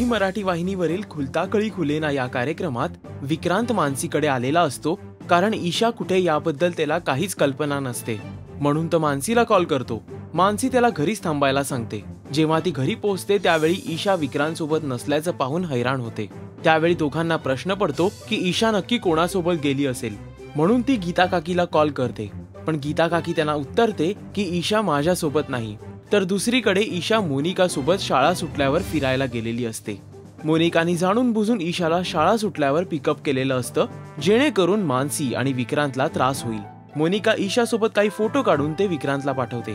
Zee Marathi वाहिनीवरील खुलता कळी खुलेना या कार्यक्रमात विक्रांत मानसीकडे आलेला असतो, कारण ईशा कुठे याबद्दल त्याला काहीच कल्पना नसते. म्हणून तो मानसीला कॉल करतो. मानसी त्याला घरीच थांबायला सांगते. जेव्हा ती घरी पोहोचते त्यावेळी ईशा विक्रांत सोबत नसल्याचं पाहून हैराण होते. त्यावेळी दोघांना प्रश्न पडतो की ईशा नक्की कोणासोबत गेली असेल. म्हणून ती गीता काकीला कॉल करते, पण गीता काकी त्यांना उत्तरते की ईशा माझ्यासोबत नाही. तर दुसरीकडे ईशा मोनिका सोबत शाळा सुटल्यावर फिरायला गेलेली असते. मोनिकाने जाणून बुजून ईशाला शाळा सुटल्यावर पिकअप केलेलं असतं, जेणेकरून मानसी आणि विक्रांतला त्रास होईल. मोनिका ईशा सोबत काही फोटो काढून ते विक्रांतला पाठवते.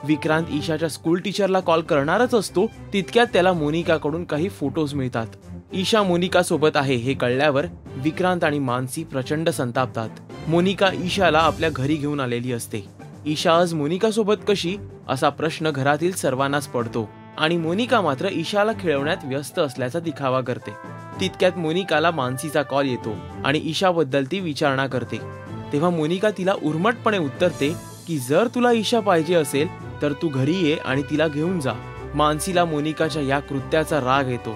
विक्रांत ईशाच्या स्कूल टीचरला कॉल करणारच असतो, तितक्यात त्याला मोनिकाकडून काही फोटोज मिळतात. ईशा मोनिका सोबत आहे हे कळल्यावर विक्रांत आणि मानसी प्रचंड संतापतात. मोनिका ईशाला आपल्या घरी घेऊन आलेली असते. ईशा आज मोनिका सोबत कशी असा प्रश्न घरातील सर्वांनाच पडतो आणि मोनिका मात्र ईशाला खेळवण्यात व्यस्त असल्याचा दिखावा करते. तितक्यात मोनिकाला मानसीचा कॉल येतो आणि ईशाबद्दल ती विचारणा करते. तेव्हा मोनिका तिला उर्मटपणे उत्तरते की जर तुला ईशा पाहिजे असेल तर तू घरी ये आणि तिला घेऊन जा. मानसीला मोनिकाच्या या कृत्याचा राग येतो.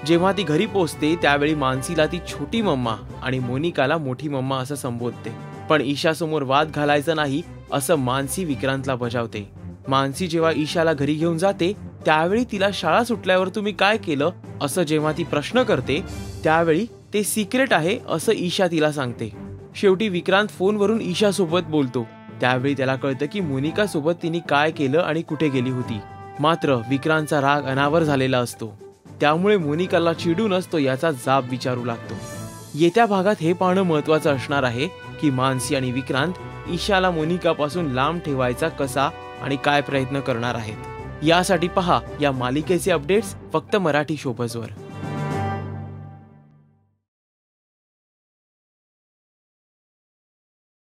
जेव्हा ती घरी पोहोचते त्यावेळी मानसीला ती छोटी मम्मा आणि मोनिकाला मोठी मम्मा असं संबोधते. पण ईशासमोर वाद घालायचा नाही असं मानसी विक्रांतला बजावते. मानसी जेव्हा ईशाला घरी घेऊन जाते त्यावेळी तिला शाळा सुटल्यावर तुम्ही काय केलं असं जेव्हा ती प्रश्न करते त्यावेळी ते सिक्रेट आहे असं ईशा तिला सांगते. शेवटी विक्रांत फोनवरून ईशा सोबत बोलतो. त्यावेळी त्याला कळतं की मोनिका सोबत तिने काय केलं आणि कुठे गेली होती. मात्र विक्रांतचा राग अनावर झालेला असतो, त्यामुळे मोनिकाला चिडूनच तो याचा जाब विचारू लागतो. येत्या भागात हे पाहणं महत्वाचं असणार आहे की मानसी आणि विक्रांत ईशाला मोनिकापासून लांब ठेवायचा कसा आणि काय प्रयत्न करणार आहेत. यासाठी पहा या मालिकेचे अपडेट्स फक्त मराठी शोबजवर.